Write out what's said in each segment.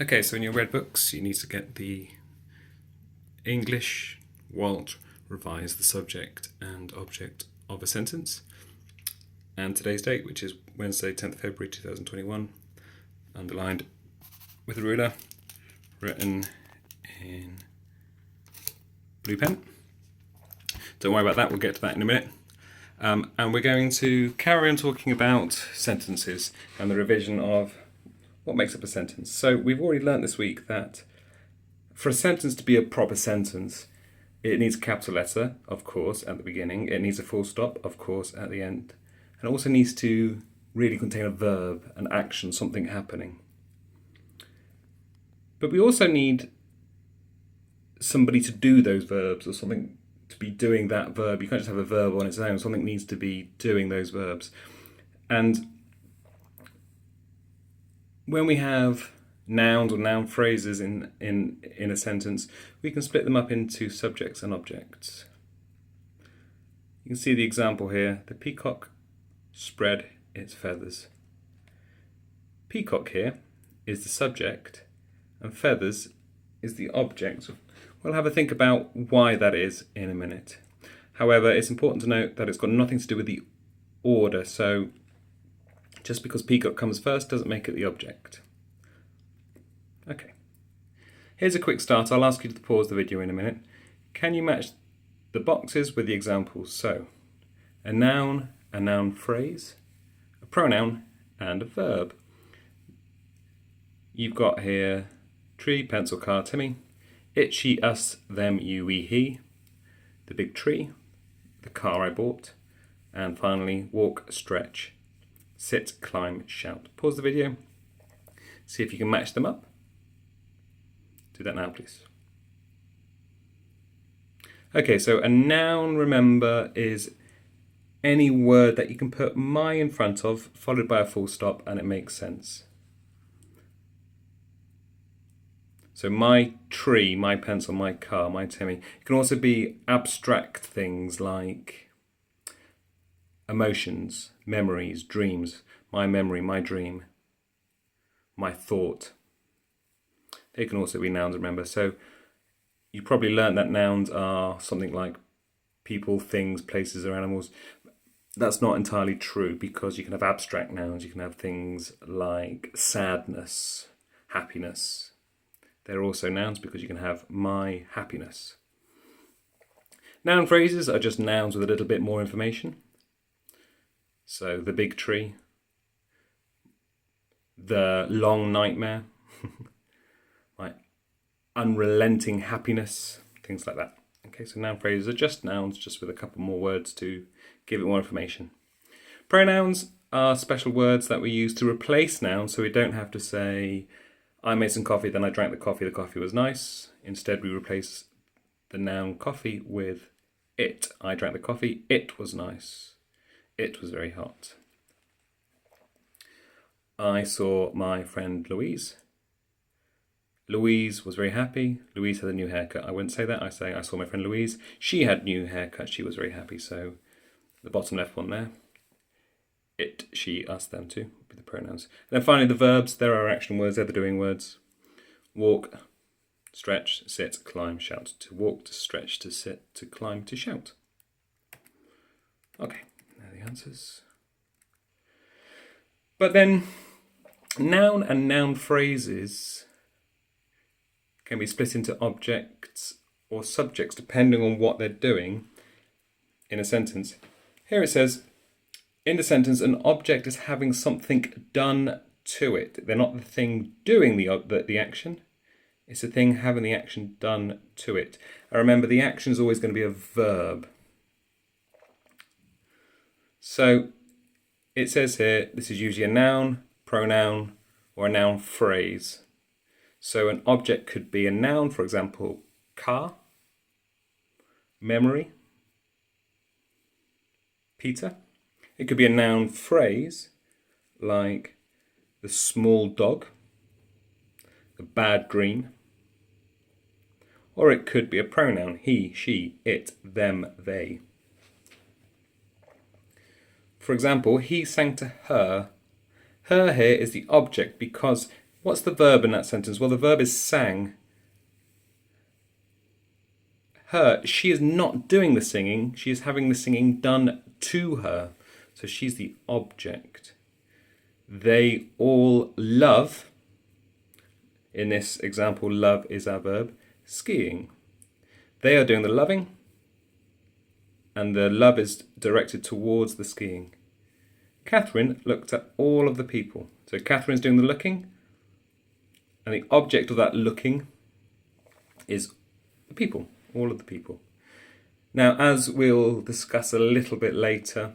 Okay, so in your red books, you need to get the English, Walt, revise the subject and object of a sentence, and today's date, which is Wednesday, 10th February 2021, underlined with a ruler, written in blue pen. Don't worry about that, we'll get to that in a minute. And we're going to carry on talking about sentences and the revision of what makes up a sentence. So we've already learnt this week that for a sentence to be a proper sentence, it needs a capital letter, of course, at the beginning. It needs a full stop, of course, at the end. And it also needs to really contain a verb, an action, something happening. But we also need somebody to do those verbs, or something to be doing that verb. You can't just have a verb on its own. Something needs to be doing those verbs. And when we have nouns or noun phrases in a sentence, we can split them up into subjects and objects. You can see the example here. The peacock spread its feathers. Peacock here is the subject and feathers is the object. We'll have a think about why that is in a minute. However, it's important to note that it's got nothing to do with the order, so just because peacock comes first doesn't make it the object. Okay. Here's a quick start. I'll ask you to pause the video in a minute. Can you match the boxes with the examples? So, a noun phrase, a pronoun, and a verb. You've got here tree, pencil, car, Timmy. It, she, us, them, you, we, he. The big tree, the car I bought. And finally, walk, stretch, sit, climb, shout. Pause the video. See if you can match them up. Do that now, please. Okay, so a noun, remember, is any word that you can put my in front of, followed by a full stop, and it makes sense. So my tree, my pencil, my car, my Timmy. It can also be abstract things like emotions, memories, dreams. My memory, my dream, my thought. They can also be nouns, remember. So you probably learned that nouns are something like people, things, places, or animals. That's not entirely true, because you can have abstract nouns. You can have things like sadness, happiness. They're also nouns because you can have my happiness. Noun phrases are just nouns with a little bit more information. So the big tree, the long nightmare, my unrelenting happiness, things like that. Okay, so noun phrases are just nouns, just with a couple more words to give it more information. Pronouns are special words that we use to replace nouns, so we don't have to say, I made some coffee, then I drank the coffee was nice. Instead, we replace the noun coffee with it. I drank the coffee, it was nice. It was very hot. I saw my friend Louise. Louise was very happy. Louise had a new haircut. I wouldn't say that. I say I saw my friend Louise. She had a new haircut. She was very happy. So the bottom left one there. It, she, us, them too would be the pronouns. And then finally the verbs. There are action words. They're the doing words. Walk, stretch, sit, climb, shout. To walk, to stretch, to sit, to climb, to shout. Okay, there are the answers. But then noun and noun phrases can be split into objects or subjects depending on what they're doing in a sentence. Here it says, in the sentence, an object is having something done to it. They're not the thing doing the action. It's the thing having the action done to it. And remember, the action is always going to be a verb. So it says here, this is usually a noun, pronoun, or a noun phrase. So an object could be a noun, for example, car, memory, Peter. It could be a noun phrase, like the small dog, the bad dream. Or it could be a pronoun, he, she, it, them, they. For example, he sang to her. Her here is the object because What's the verb in that sentence? Well, the verb is sang. She is not doing the singing, she is having the singing done to her. So she's the object. They all love, in this example, love is our verb, skiing. They are doing the loving, and the love is directed towards the skiing. Catherine looked at all of the people. So Catherine's doing the looking, and the object of that looking is the people, all of the people. Now, as we'll discuss a little bit later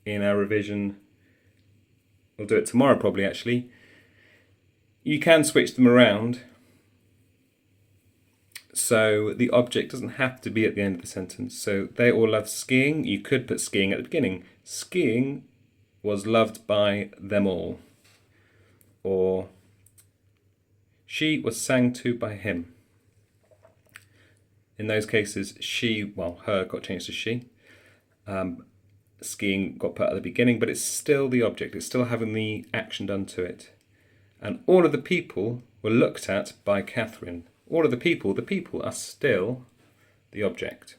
in our revision, we'll do it tomorrow probably actually, you can switch them around. So the object doesn't have to be at the end of the sentence. So they all love skiing. You could put skiing at the beginning. Skiing was loved by them all. Or she was sang to by him. In those cases, her got changed to she. Skiing got put at the beginning, but it's still the object. It's still having the action done to it. And all of the people were looked at by Catherine. All of the people are still the object.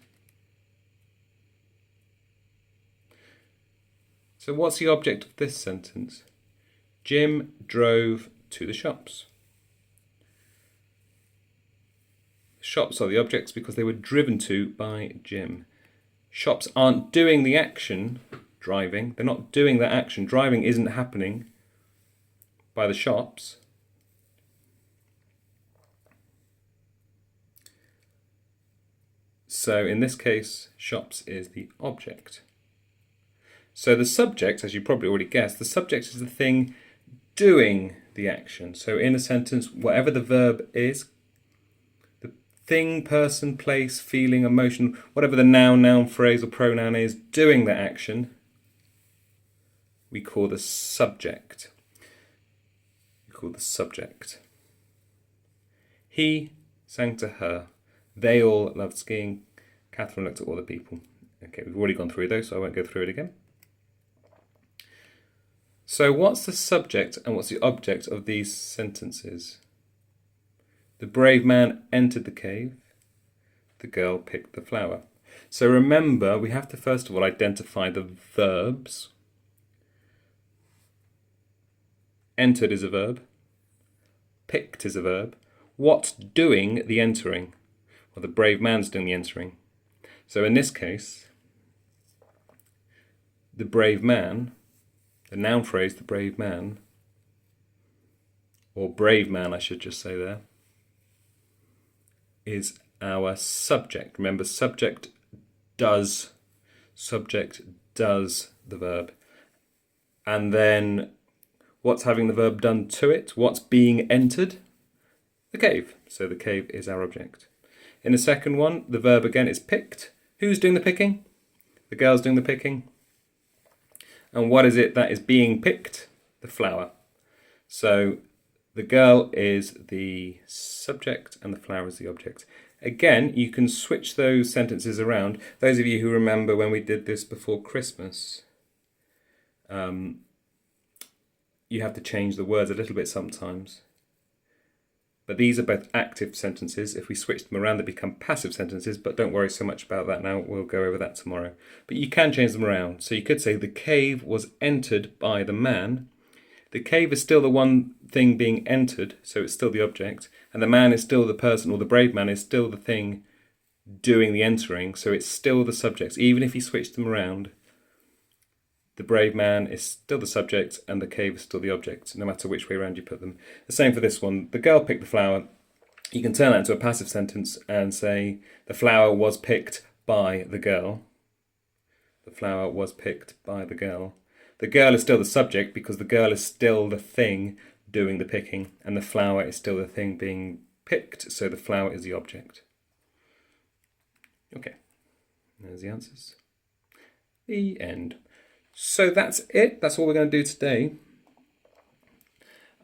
So what's the object of this sentence? Jim drove to the shops. Shops are the objects because they were driven to by Jim. Shops aren't doing the action, driving. They're not doing that action. Driving isn't happening by the shops. So in this case, shops is the object. So the subject, as you probably already guessed, the subject is the thing doing the action. So in a sentence, whatever the verb is, the thing, person, place, feeling, emotion, whatever the noun, phrase or pronoun is doing the action, we call the subject. He sang to her. They all loved skiing. Catherine looked at all the people. Okay, we've already gone through those, so I won't go through it again. So what's the subject and what's the object of these sentences? The brave man entered the cave. The girl picked the flower. So remember, we have to first of all identify the verbs. Entered is a verb. Picked is a verb. What's doing the entering? Well, the brave man's doing the entering. So in this case, the brave man, the noun phrase, the brave man, or brave man I should just say there, is our subject. Remember, subject does the verb. And then what's having the verb done to it? What's being entered? The cave. So the cave is our object. In the second one, the verb again is picked. Who's doing the picking? The girl's doing the picking. And what is it that is being picked? The flower. So the girl is the subject and the flower is the object. Again, you can switch those sentences around. Those of you who remember when we did this before Christmas, you have to change the words a little bit sometimes. But these are both active sentences. If we switch them around, they become passive sentences, but don't worry so much about that now. We'll go over that tomorrow. But you can change them around. So you could say the cave was entered by the man. The cave is still the one thing being entered, so it's still the object. And the man is still the person, or the brave man is still the thing doing the entering, so it's still the subject. Even if you switch them around, the brave man is still the subject and the cave is still the object, no matter which way around you put them. The same for this one. The girl picked the flower. You can turn that into a passive sentence and say the flower was picked by the girl. The flower was picked by the girl. The girl is still the subject because the girl is still the thing doing the picking and the flower is still the thing being picked, so the flower is the object. Okay, there's the answers. The end. So that's it. That's all we're going to do today.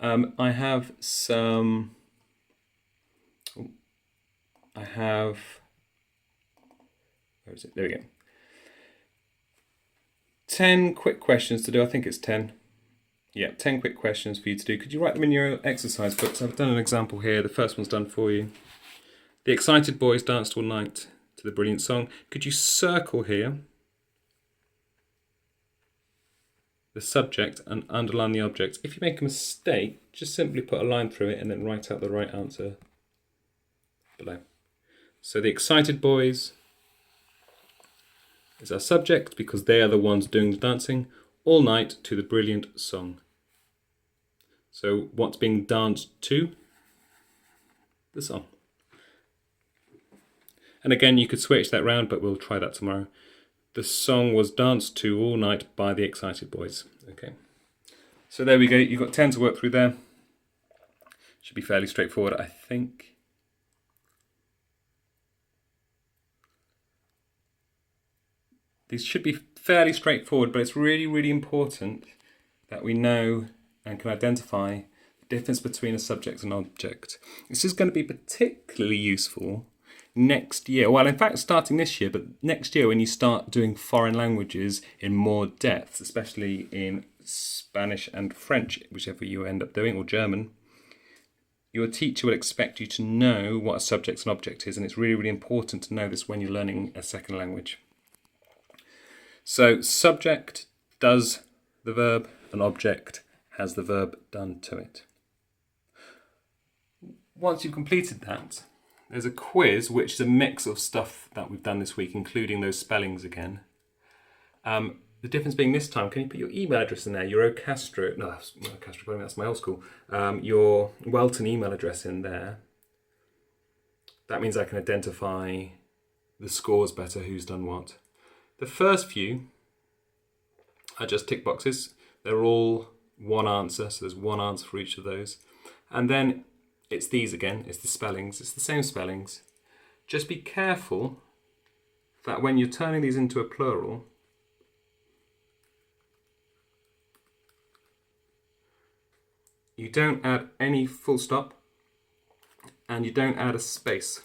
I have some... Where is it? There we go. 10 quick questions to do. I think it's 10. Yeah, 10 quick questions for you to do. Could you write them in your exercise books? I've done an example here. The first one's done for you. The excited boys danced all night to the brilliant song. Could you circle here the subject and underline the object? If you make a mistake, just simply put a line through it and then write out the right answer below. So the excited boys is our subject because they are the ones doing the dancing all night to the brilliant song. So what's being danced to? The song. And again, you could switch that round, but we'll try that tomorrow. The song was danced to all night by the excited boys. Okay. So there we go. You've got 10 to work through there. Should be fairly straightforward, I think. These should be fairly straightforward, but it's really, really important that we know and can identify the difference between a subject and object. This is going to be particularly useful next year. Well, in fact, starting this year, but next year when you start doing foreign languages in more depth, especially in Spanish and French, whichever you end up doing, or German, your teacher will expect you to know what a subject and object is, and it's really, really important to know this when you're learning a second language. So subject does the verb, and object has the verb done to it. Once you've completed that, there's a quiz which is a mix of stuff that we've done this week, including those spellings again. The difference being this time, can you put your email address in there? Your Ocastro, no, that's not Ocastro, that's my old school. Your Welton email address in there. That means I can identify the scores better, who's done what. The first few are just tick boxes. They're all one answer, so there's one answer for each of those. And then it's these again, it's the spellings, it's the same spellings. Just be careful that when you're turning these into a plural, you don't add any full stop and you don't add a space.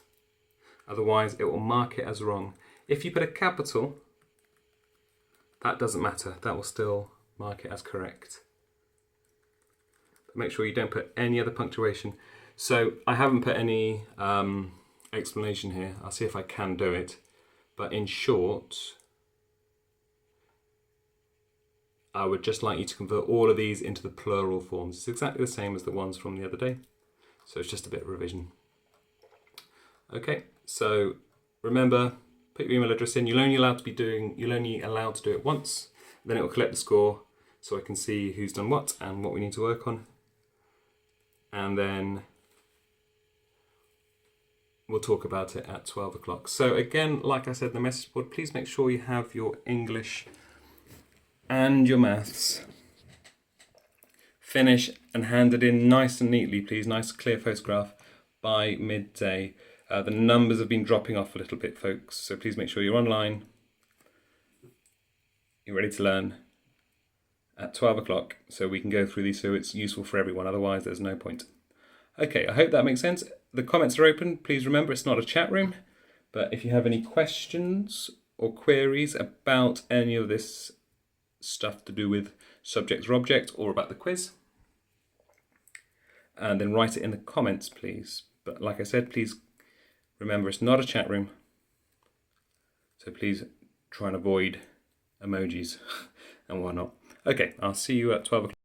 Otherwise it will mark it as wrong. If you put a capital, that doesn't matter, that will still mark it as correct. But make sure you don't put any other punctuation. So I haven't put any explanation here. I'll see if I can do it. But in short, I would just like you to convert all of these into the plural forms. It's exactly the same as the ones from the other day. So it's just a bit of revision. Okay, so remember, put your email address in. You're only allowed to do it once. Then it will collect the score so I can see who's done what and what we need to work on. And then we'll talk about it at 12 o'clock. So again, like I said in the message board, please make sure you have your English and your maths finished and handed in nice and neatly, please. Nice clear photograph by midday. The numbers have been dropping off a little bit, folks, so please make sure you're online. You're ready to learn at 12 o'clock so we can go through these so it's useful for everyone, otherwise there's no point. Okay, I hope that makes sense. The comments are open. Please remember it's not a chat room, but if you have any questions or queries about any of this stuff to do with subject or object or about the quiz, and then write it in the comments, please. But like I said, please remember it's not a chat room, so please try and avoid emojis and whatnot. Okay, I'll see you at 12 o'clock.